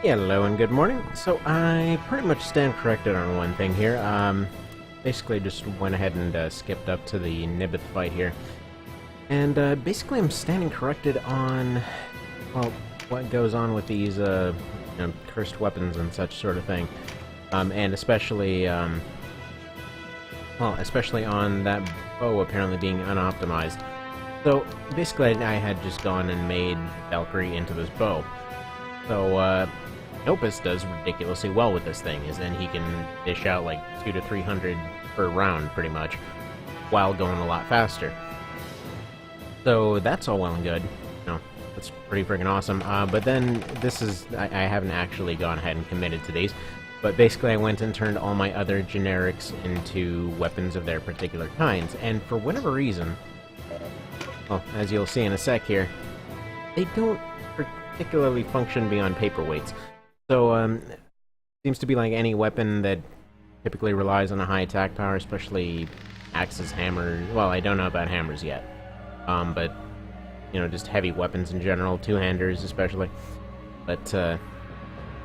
Hello and good morning. So I pretty much stand corrected on one thing here. Basically just went ahead and skipped up to the Nybbeth fight here. And basically I'm standing corrected on, well, what goes on with these cursed weapons and such sort of thing. And especially, especially on that bow apparently being unoptimized. So basically I had just gone and made Valkyrie into this bow. So, Nybbeth does ridiculously well with this thing, is then he can dish out like 200 to 300 per round, pretty much, while going a lot faster. So that's all well and good. You know, that's pretty freaking awesome. But then this is, I haven't actually gone ahead and committed to these, but basically I went and turned all my other generics into weapons of their particular kinds, and for whatever reason, well, as you'll see in a sec here, they don't particularly function beyond paperweights. So, seems to be like any weapon that typically relies on a high attack power, especially axes, hammers. Well, I don't know about hammers yet. But, you know, just heavy weapons in general, two-handers especially. But,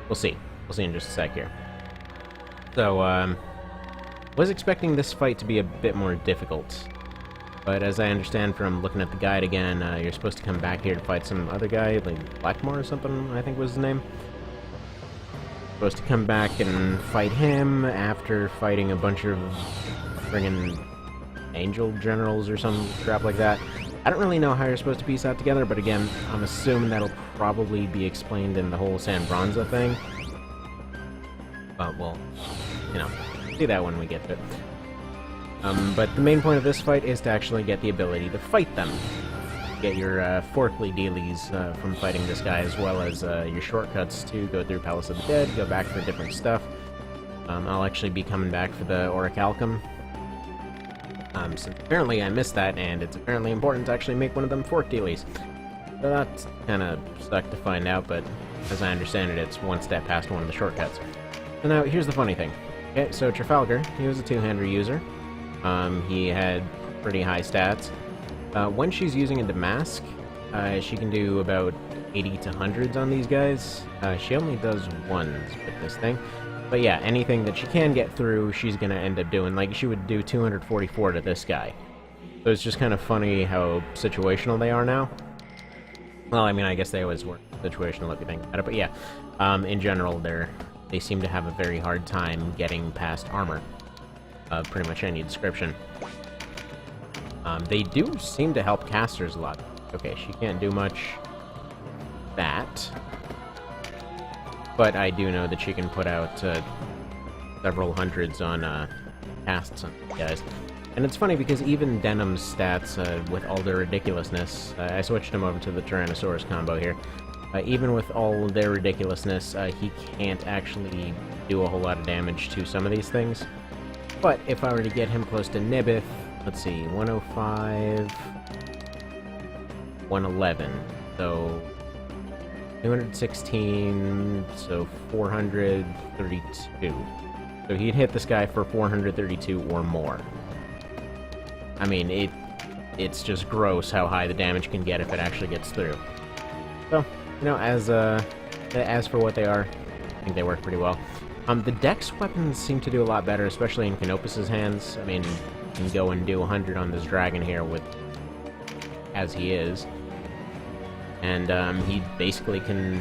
we'll see. We'll see in just a sec here. So, was expecting this fight to be a bit more difficult. But as I understand from looking at the guide again, you're supposed to come back here to fight some other guy, like Blackmore or something, I think was his name. Supposed to come back and fight him after fighting a bunch of friggin' angel generals or some crap like that. I don't really know how you're supposed to piece that together, but again, I'm assuming that'll probably be explained in the whole San Bronza thing. But we'll, you know, see that when we get to it. But the main point of this fight is to actually get the ability to fight them. Get your forkly dealies from fighting this guy, as well as your shortcuts to go through Palace of the Dead, go back for different stuff. I'll actually be coming back for the Orichalcum. Since apparently I missed that, and it's apparently important to actually make one of them fork dealies. So that's kind of sucked to find out, but as I understand it, it's one step past one of the shortcuts. So now, here's the funny thing. Okay, so Trafalgar, he was a two-hander user. He had pretty high stats. When she's using a Damask, she can do about 80 to 100s on these guys. She only does ones with this thing. But yeah, anything that she can get through, she's gonna end up doing. Like, she would do 244 to this guy. So it's just kind of funny how situational they are now. Well, I mean, I guess they always were situational if you think about it. But yeah, in general, they seem to have a very hard time getting past armor. Pretty much any description. They do seem to help casters a lot. Okay, she can't do much that. But I do know that she can put out several hundreds on casts on these guys. And it's funny because even Denham's stats, with all their ridiculousness, I switched him over to the Tyrannosaurus combo here. Even with all their ridiculousness, he can't actually do a whole lot of damage to some of these things. But if I were to get him close to Nybbeth, let's see, 105, 111, so 216, so 432. So he'd hit this guy for 432 or more. I mean, it's just gross how high the damage can get if it actually gets through. So, you know, as for what they are, I think they work pretty well. The Dex weapons seem to do a lot better, especially in Canopus's hands. I mean, you can go and do 100 on this dragon here with, as he is. And he basically can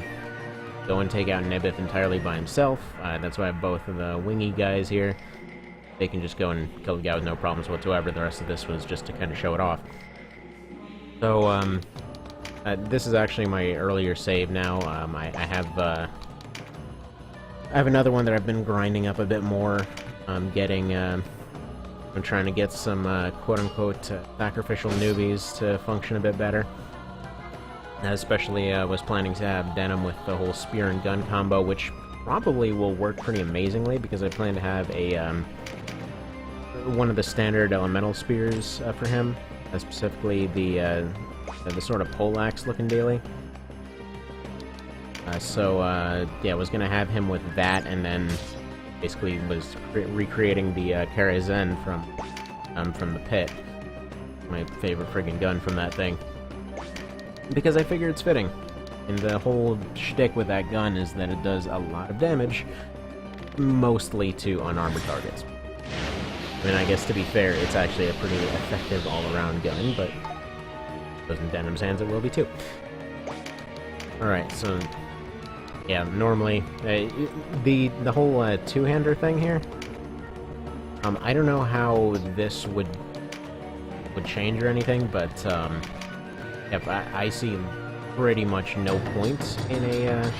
go and take out Nybbeth entirely by himself. That's why I have both of the wingy guys here. They can just go and kill the guy with no problems whatsoever. The rest of this was just to kind of show it off. So, this is actually my earlier save now. I have another one that I've been grinding up a bit more. I'm trying to get some quote-unquote sacrificial newbies to function a bit better. Especially was planning to have Denham with the whole spear and gun combo, which probably will work pretty amazingly because I plan to have a one of the standard elemental spears for him, specifically the sort of poleaxe looking daily. Yeah, I was gonna have him with that, and then basically was recreating the Karazen from the pit. My favorite friggin' gun from that thing. Because I figure it's fitting. And the whole shtick with that gun is that it does a lot of damage, mostly to unarmored targets. I mean, I guess to be fair, it's actually a pretty effective all-around gun, but those in Denham's hands it will be too. Alright, so yeah, normally the whole two-hander thing here, I don't know how this would change or anything, but yep, I see pretty much no point in a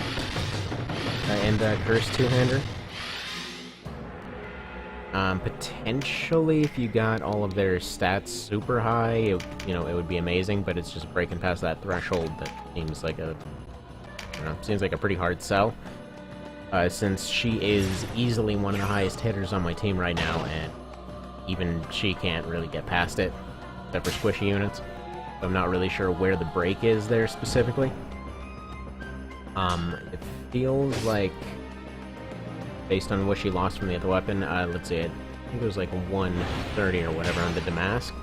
cursed two-hander. Potentially, if you got all of their stats super high, it would be amazing, but it's just breaking past that threshold that seems like seems like a pretty hard sell. Since she is easily one of the highest hitters on my team right now, and even she can't really get past it, except for squishy units. So I'm not really sure where the break is there specifically. It feels like, based on what she lost from the other weapon, let's see, I think it was like 130 or whatever on the Damask.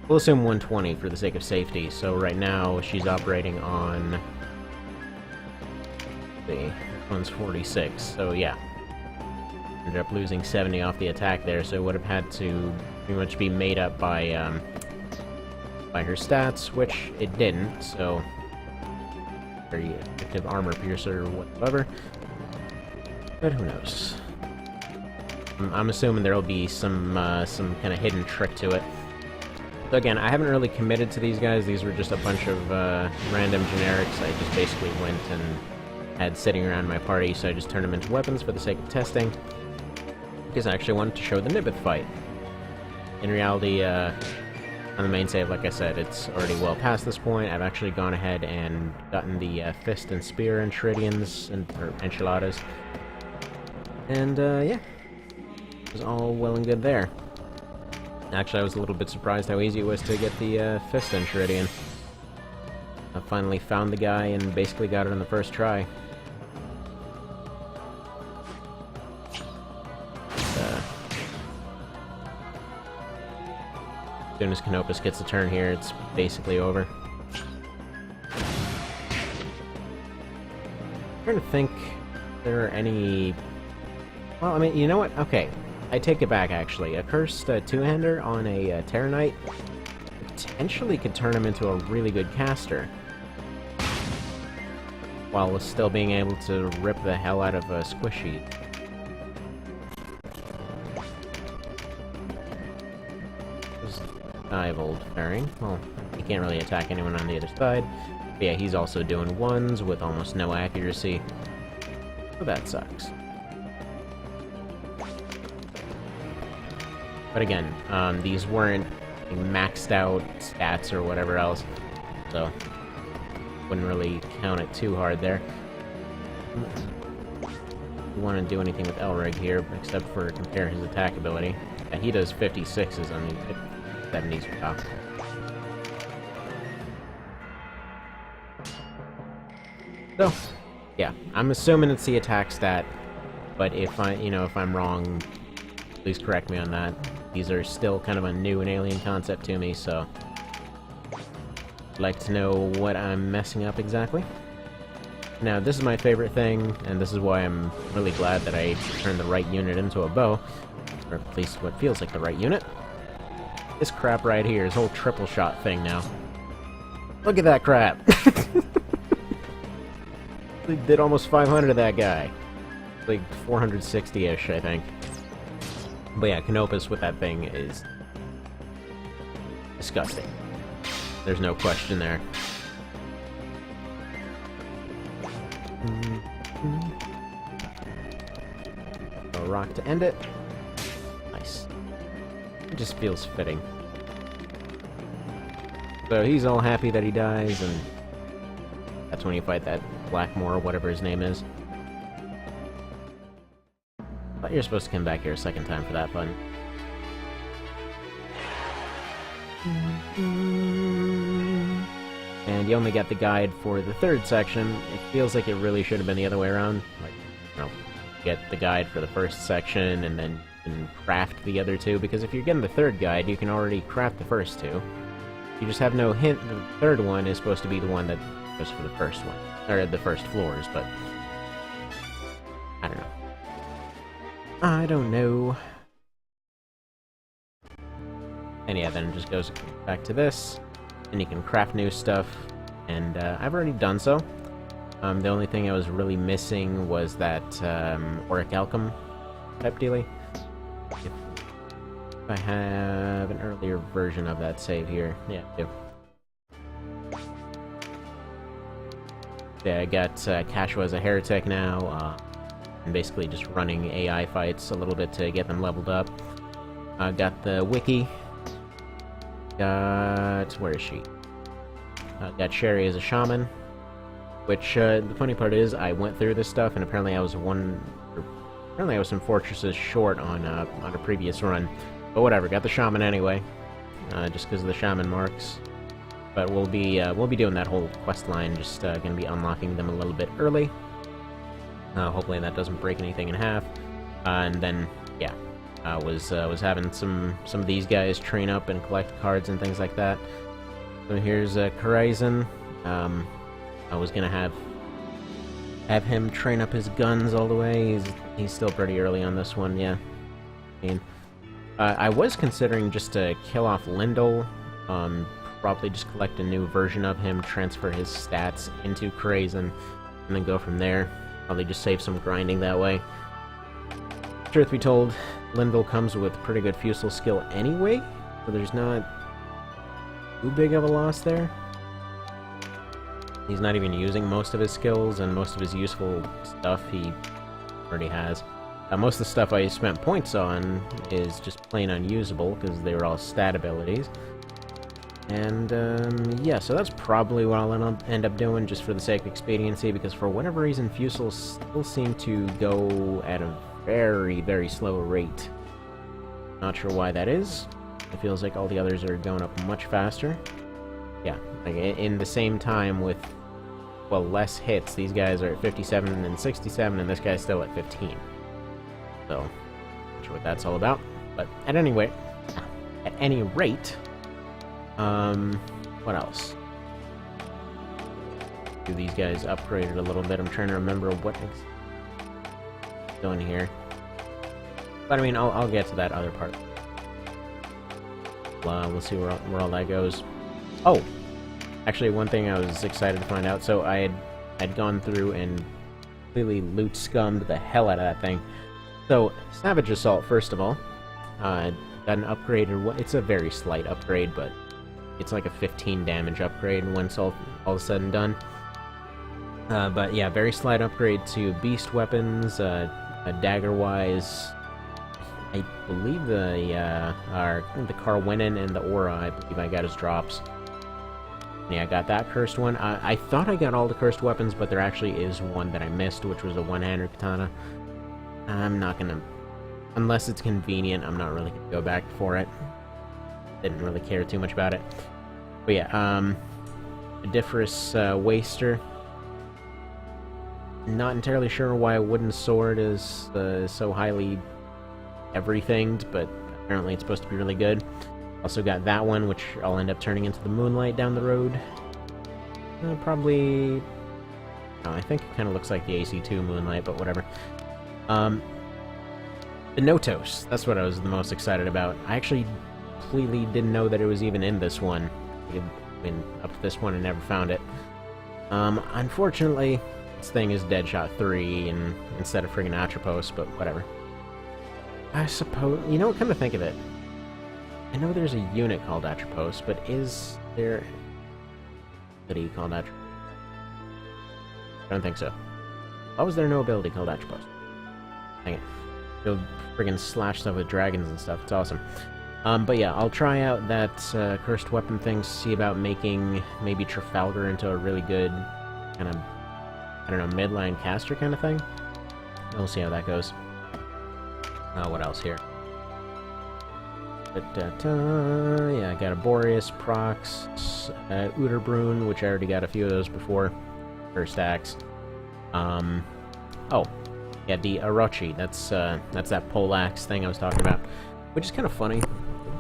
We'll assume 120 for the sake of safety, so right now she's operating on... let's see, this one's 46, so yeah. Ended up losing 70 off the attack there, so it would have had to pretty much be made up by her stats, which it didn't, so... very effective armor piercer or whatever. But who knows? I'm assuming there'll be some kind of hidden trick to it. So again, I haven't really committed to these guys. These were just a bunch of random generics. I just basically went and had sitting around my party, so I just turned them into weapons for the sake of testing. Because I actually wanted to show the Nybbeth fight. In reality, on the main save, like I said, it's already well past this point. I've actually gone ahead and gotten the Fist and Spear Enchiridions, or Enchiladas. And, yeah. It was all well and good there. Actually, I was a little bit surprised how easy it was to get the Fist Enchiridion. I finally found the guy and basically got it on the first try. As soon as Canopus gets a turn here, it's basically over. I'm trying to think if there are any... Well, I mean, you know what? Okay, I take it back, actually. A cursed two-hander on a Terror Knight potentially could turn him into a really good caster, while still being able to rip the hell out of a squishy. Old Fairing. Well, he can't really attack anyone on the other side. But yeah, he's also doing ones with almost no accuracy. So that sucks. But again, these weren't maxed out stats or whatever else, so wouldn't really count it too hard there. We want to do anything with Elrig here, except for compare his attack ability. Yeah, he does 56s on the 70s or top. So, yeah, I'm assuming it's the attack stat, but if I'm wrong, please correct me on that. These are still kind of a new and alien concept to me, so I'd like to know what I'm messing up exactly. Now, this is my favorite thing, and this is why I'm really glad that I turned the right unit into a bow, or at least what feels like the right unit. This crap right here, this whole triple shot thing now. Look at that crap! We did almost 500 of that guy. Like 460-ish, I think. But yeah, Canopus with that thing is disgusting. There's no question there. A rock to end it. Nice. It just feels fitting. So he's all happy that he dies, and that's when you fight that Blackmore, whatever his name is. Thought you're supposed to come back here a second time for that fun. And you only get the guide for the third section. It feels like it really should have been the other way around. Like, you know, get the guide for the first section and then you can craft the other two, because if you're getting the third guide, you can already craft the first two. You just have no hint that the third one is supposed to be the one that goes for the first one. or the first floors, but I don't know. I don't know. And yeah, then it just goes back to this, and you can craft new stuff, and I've already done so. The only thing I was really missing was that orichalcum type dealy. If I have an earlier version of that save here, yeah, I do. Yeah, I got Cashua as a heretic now, and basically just running AI fights a little bit to get them leveled up. Got the wiki. Where is she? Got Sherry as a shaman, which, the funny part is, I went through this stuff, and apparently I was some fortresses short on a previous run. But whatever, got the shaman anyway, just because of the shaman marks. But we'll be doing that whole quest line, just gonna be unlocking them a little bit early. Hopefully that doesn't break anything in half. And then, yeah, was having some of these guys train up and collect cards and things like that. So here's Horizon. I was gonna have him train up his guns all the way. He's still pretty early on this one, yeah. I mean, I was considering just to kill off Lindel, probably just collect a new version of him, transfer his stats into Horizon, and then go from there. Probably just save some grinding that way. Truth be told, Lindel comes with pretty good Fusel skill anyway, so there's not too big of a loss there. He's not even using most of his skills, and most of his useful stuff he already has. Most of the stuff I spent points on is just plain unusable, because they were all stat abilities. And, yeah, so that's probably what I'll end up doing, just for the sake of expediency, because for whatever reason, Fusels still seem to go at a very, very slow rate. Not sure why that is. It feels like all the others are going up much faster. Yeah, like in the same time with, well, less hits, these guys are at 57 and 67, and this guy's still at 15. So, not sure what that's all about. But at any rate, what else? Do these guys upgraded a little bit? I'm trying to remember what going here. But I mean, I'll get to that other part. We'll see where all that goes. Oh, actually, one thing I was excited to find out. So I had gone through and completely loot scummed the hell out of that thing. So Savage Assault, first of all, got an upgraded. It's a very slight upgrade, but it's like a 15 damage upgrade once all is said and done. But yeah, very slight upgrade to beast weapons. Dagger-wise, I believe the Carwinin and the Aura, I believe I got as drops. Yeah, I got that cursed one. I thought I got all the cursed weapons, but there actually is one that I missed, which was a one-hander katana. I'm not gonna... Unless it's convenient, I'm not really gonna go back for it. Didn't really care too much about it. But yeah, Odiferous Waster. Not entirely sure why a wooden sword is so highly everythinged, but apparently it's supposed to be really good. Also got that one, which I'll end up turning into the Moonlight down the road. Probably... Oh, I think it kind of looks like the AC2 Moonlight, but whatever. The Notos, that's what I was the most excited about. I actually completely didn't know that it was even in this one. I mean, up to this one I never found it. Unfortunately, this thing is Deadshot 3 and instead of friggin' Atropos, but whatever. I suppose... You know what, come to think of it, I know there's a unit called Atropos, but is there an ability called Atropos? I don't think so. Why was there no ability called Atropos? Dang it. You'll friggin' slash stuff with dragons and stuff. It's awesome. But yeah, I'll try out that cursed weapon thing, see about making maybe Trafalgar into a really good kind of, I don't know, midline caster kind of thing. We'll see how that goes. What else here? Yeah, I got a Boreas, Prox, Uterbrunn, which I already got a few of those before. First axe. Oh, yeah, the Orochi. That's that poleaxe thing I was talking about. Which is kind of funny,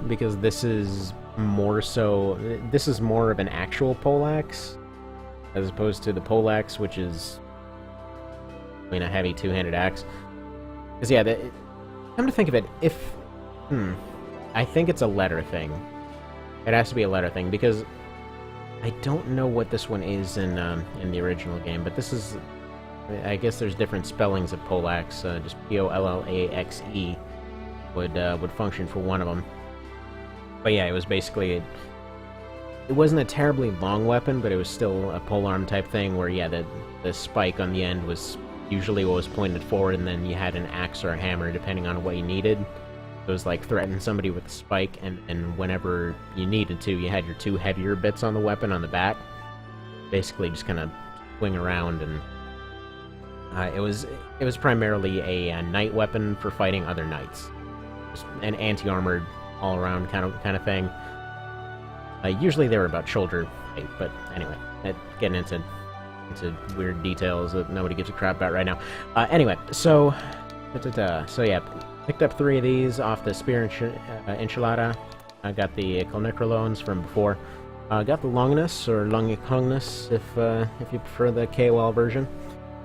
because this is more of an actual poleaxe. as opposed to the poleaxe, which is, I mean, a heavy two-handed axe. Because, yeah, come to think of it, I think it's a letter thing. It has to be a letter thing, because I don't know what this one is in the original game, but this is, I guess there's different spellings of poleaxe. Just P-O-L-L-A-X-E would function for one of them. But yeah, it was basically, it wasn't a terribly long weapon, but it was still a polearm type thing where, yeah, the spike on the end was usually what was pointed forward, and then you had an axe or a hammer depending on what you needed. It was like threaten somebody with a spike, and whenever you needed to, you had your two heavier bits on the weapon on the back. Basically just kind of swing around, and it was primarily a knight weapon for fighting other knights. Just an anti-armored, all-around kind of thing. Usually they were about shoulder height, but anyway, getting into weird details that nobody gives a crap about right now. Anyway, so yeah, picked up 3 of these off the Spear Enchilada. I got the Colnicrolones from before. Got the Longinus, or Longicongnus, if you prefer the KOL version.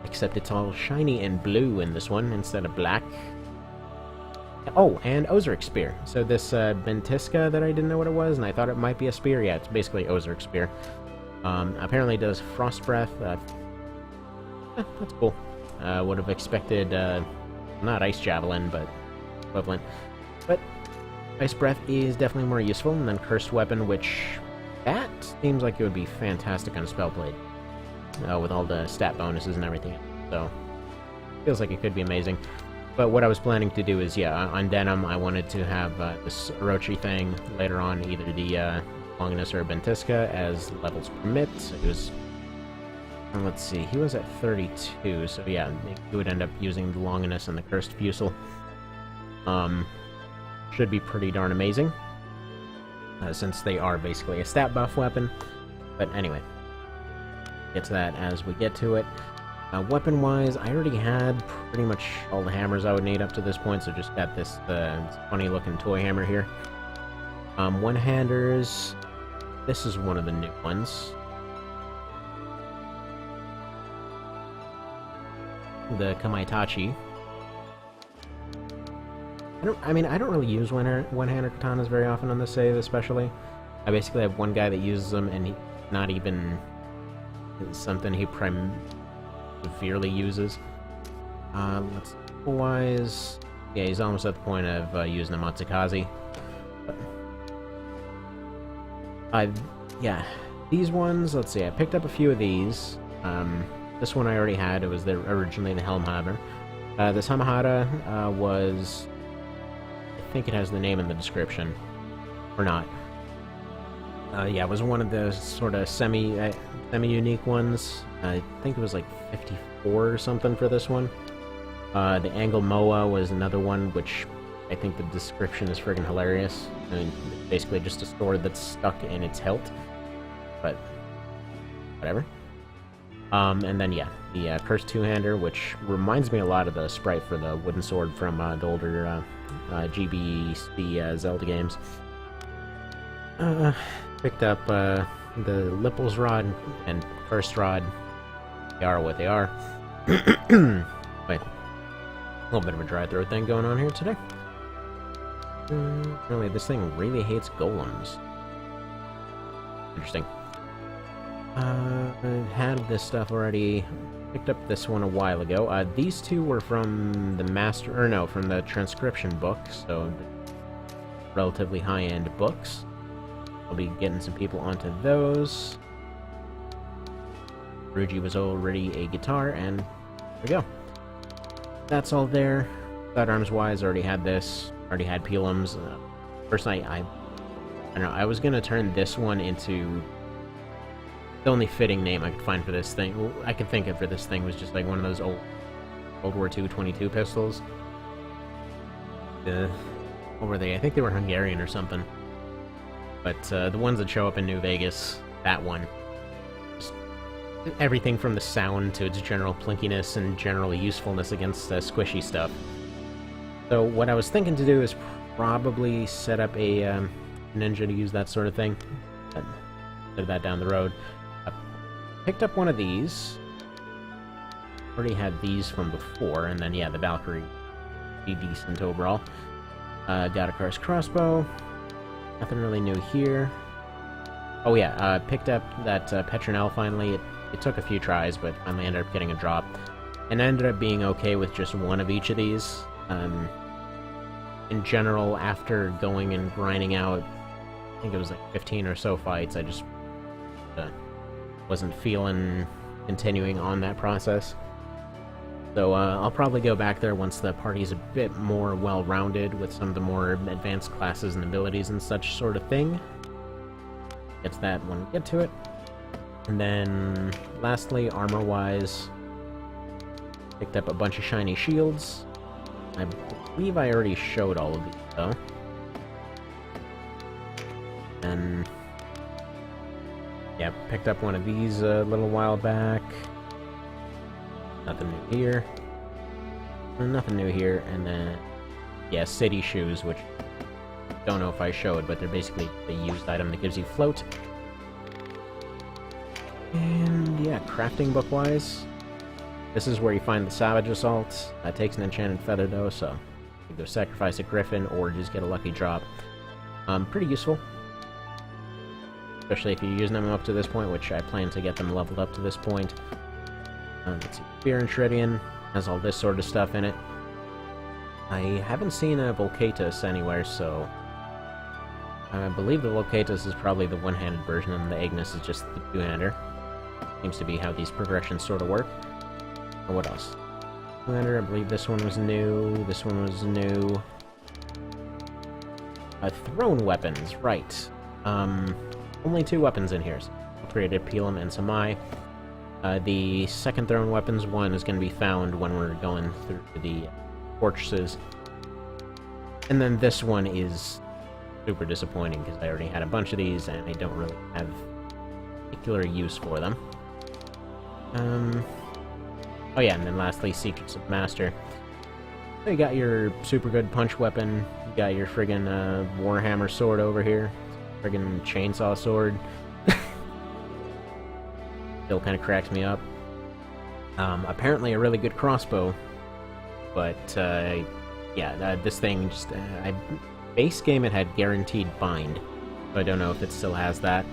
Except it's all shiny and blue in this one, instead of black. Oh, and Ozric Spear. So this Bentisca that I didn't know what it was, and I thought it might be a spear. Yeah, it's basically Ozric Spear. Apparently it does Frost Breath. That's cool. Would have expected, not Ice Javelin, but equivalent. But Ice Breath is definitely more useful than Cursed Weapon, which that seems like it would be fantastic on a Spellblade. With all the stat bonuses and everything. So, feels like it could be amazing. But what I was planning to do is, yeah, on Denim, I wanted to have this Orochi thing later on, either the Longinus or Bentisca, as levels permit. So he was, let's see, he was at 32, so yeah, he would end up using the Longinus and the Cursed Fusel. Should be pretty darn amazing, since they are basically a stat buff weapon. But anyway, get to that as we get to it. Weapon-wise, I already had pretty much all the hammers I would need up to this point, so just got this funny-looking toy hammer here. One-handers, this is one of the new ones. The Kamaitachi. I don't really use one-hander katanas very often on this save, especially. I basically have one guy that uses them, and not even something he severely uses. Let's wise. Yeah, he's almost at the point of using the Matsukaze. Yeah, these ones. Let's see. I picked up a few of these. This one I already had. It was originally the Helmhammer. This Hamahara was. I think it has the name in the description, or not. Yeah, it was one of the sort of semi-unique ones. I think it was like 54 or something for this one. The Angle Moa was another one, which I think the description is friggin' hilarious. I mean, basically just a sword that's stuck in its hilt. But, whatever. And then, yeah, the Cursed Two-Hander, which reminds me a lot of the sprite for the wooden sword from the older GBC Zelda games. Picked up the Lipples Rod and Cursed Rod. They are what they are. Wait. A little bit of a dry throat thing going on here today. Really, this thing really hates golems. Interesting. I had this stuff already. Picked up this one a while ago. These two were from the from the transcription book, so relatively high-end books. I'll be getting some people onto those. Ruji was already a guitar, and there we go. That's all there. Sidearms-wise, already had this. Already had Pelums. Personally, I don't know, I was gonna turn this one into the only fitting name I could find for this thing. I could think of for this thing was just like one of those old World War II 22 pistols. What were they? I think they were Hungarian or something. But the ones that show up in New Vegas, that one. Just everything from the sound to its general plinkiness and general usefulness against squishy stuff. So what I was thinking to do is probably set up a ninja to use that sort of thing. Set that down the road. picked up one of these. Already had these from before, and then, yeah, the Valkyrie. Be decent overall. Got a Kar's crossbow. Nothing really new here. Oh yeah, picked up that Petronel finally. It took a few tries, but finally ended up getting a drop. And ended up being okay with just one of each of these. In general, after going and grinding out, I think it was like 15 or so fights, I just wasn't feeling continuing on that process. So I'll probably go back there once the party's a bit more well-rounded with some of the more advanced classes and abilities and such sort of thing. Get to that when we get to it. And then, lastly, armor-wise, picked up a bunch of shiny shields. I believe I already showed all of these, though. And yeah, picked up one of these a little while back. Nothing new here. Nothing new here, and then, yeah, city shoes, which don't know if I showed, but they're basically a used item that gives you float. And yeah, crafting book-wise, this is where you find the Savage Assault. That takes an enchanted feather, though, so you go sacrifice a griffin or just get a lucky drop. Pretty useful. Especially if you're using them up to this point, which I plan to get them leveled up to this point. Let's see, Spear and Shridian has all this sort of stuff in it. I haven't seen a Volcatus anywhere, so I believe the Volcatus is probably the one-handed version, and the Ignis is just the two-hander. Seems to be how these progressions sort of work. Or what else? Two-hander, I believe this one was new, this one was new. Thrown weapons, right. Only 2 weapons in here. So created Pelem and Samai. The second thrown weapons one is going to be found when we're going through the fortresses. And then this one is super disappointing because I already had a bunch of these and I don't really have particular use for them. Oh yeah, and then lastly, Secrets of Master. So you got your super good punch weapon, you got your friggin' Warhammer sword over here, friggin' chainsaw sword. Still kind of cracks me up. Apparently a really good crossbow, but yeah, this thing just... base game it had guaranteed bind, so I don't know if it still has that.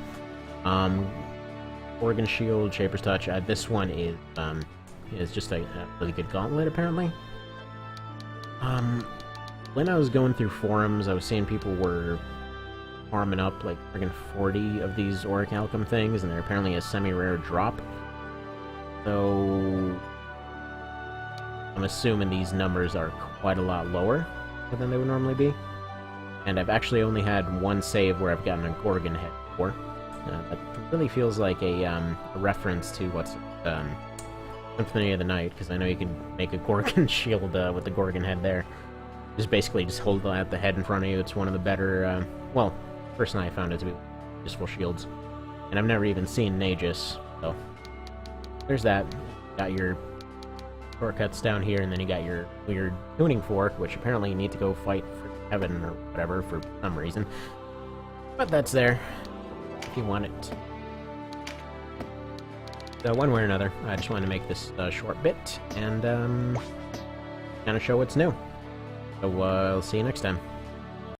Organ Shield, Shaper's Touch, this one is just a really good gauntlet, apparently. When I was going through forums, I was seeing people were farming up like friggin' 40 of these Orichalcum things, and they're apparently a semi-rare drop. So I'm assuming these numbers are quite a lot lower than they would normally be. And I've actually only had one save where I've gotten a Gorgon head before. That really feels like a reference to what's Symphony of the Night, because I know you can make a Gorgon shield with the Gorgon head there. Just basically just hold out the head in front of you. It's one of the better, well, personally I found it to be useful shields. And I've never even seen Nagus, so there's that. Got your shortcuts down here, and then you got your weird tuning fork, which apparently you need to go fight for heaven or whatever for some reason. But that's there, if you want it. So one way or another, I just wanted to make this short bit, and kind of show what's new. So I'll see you next time.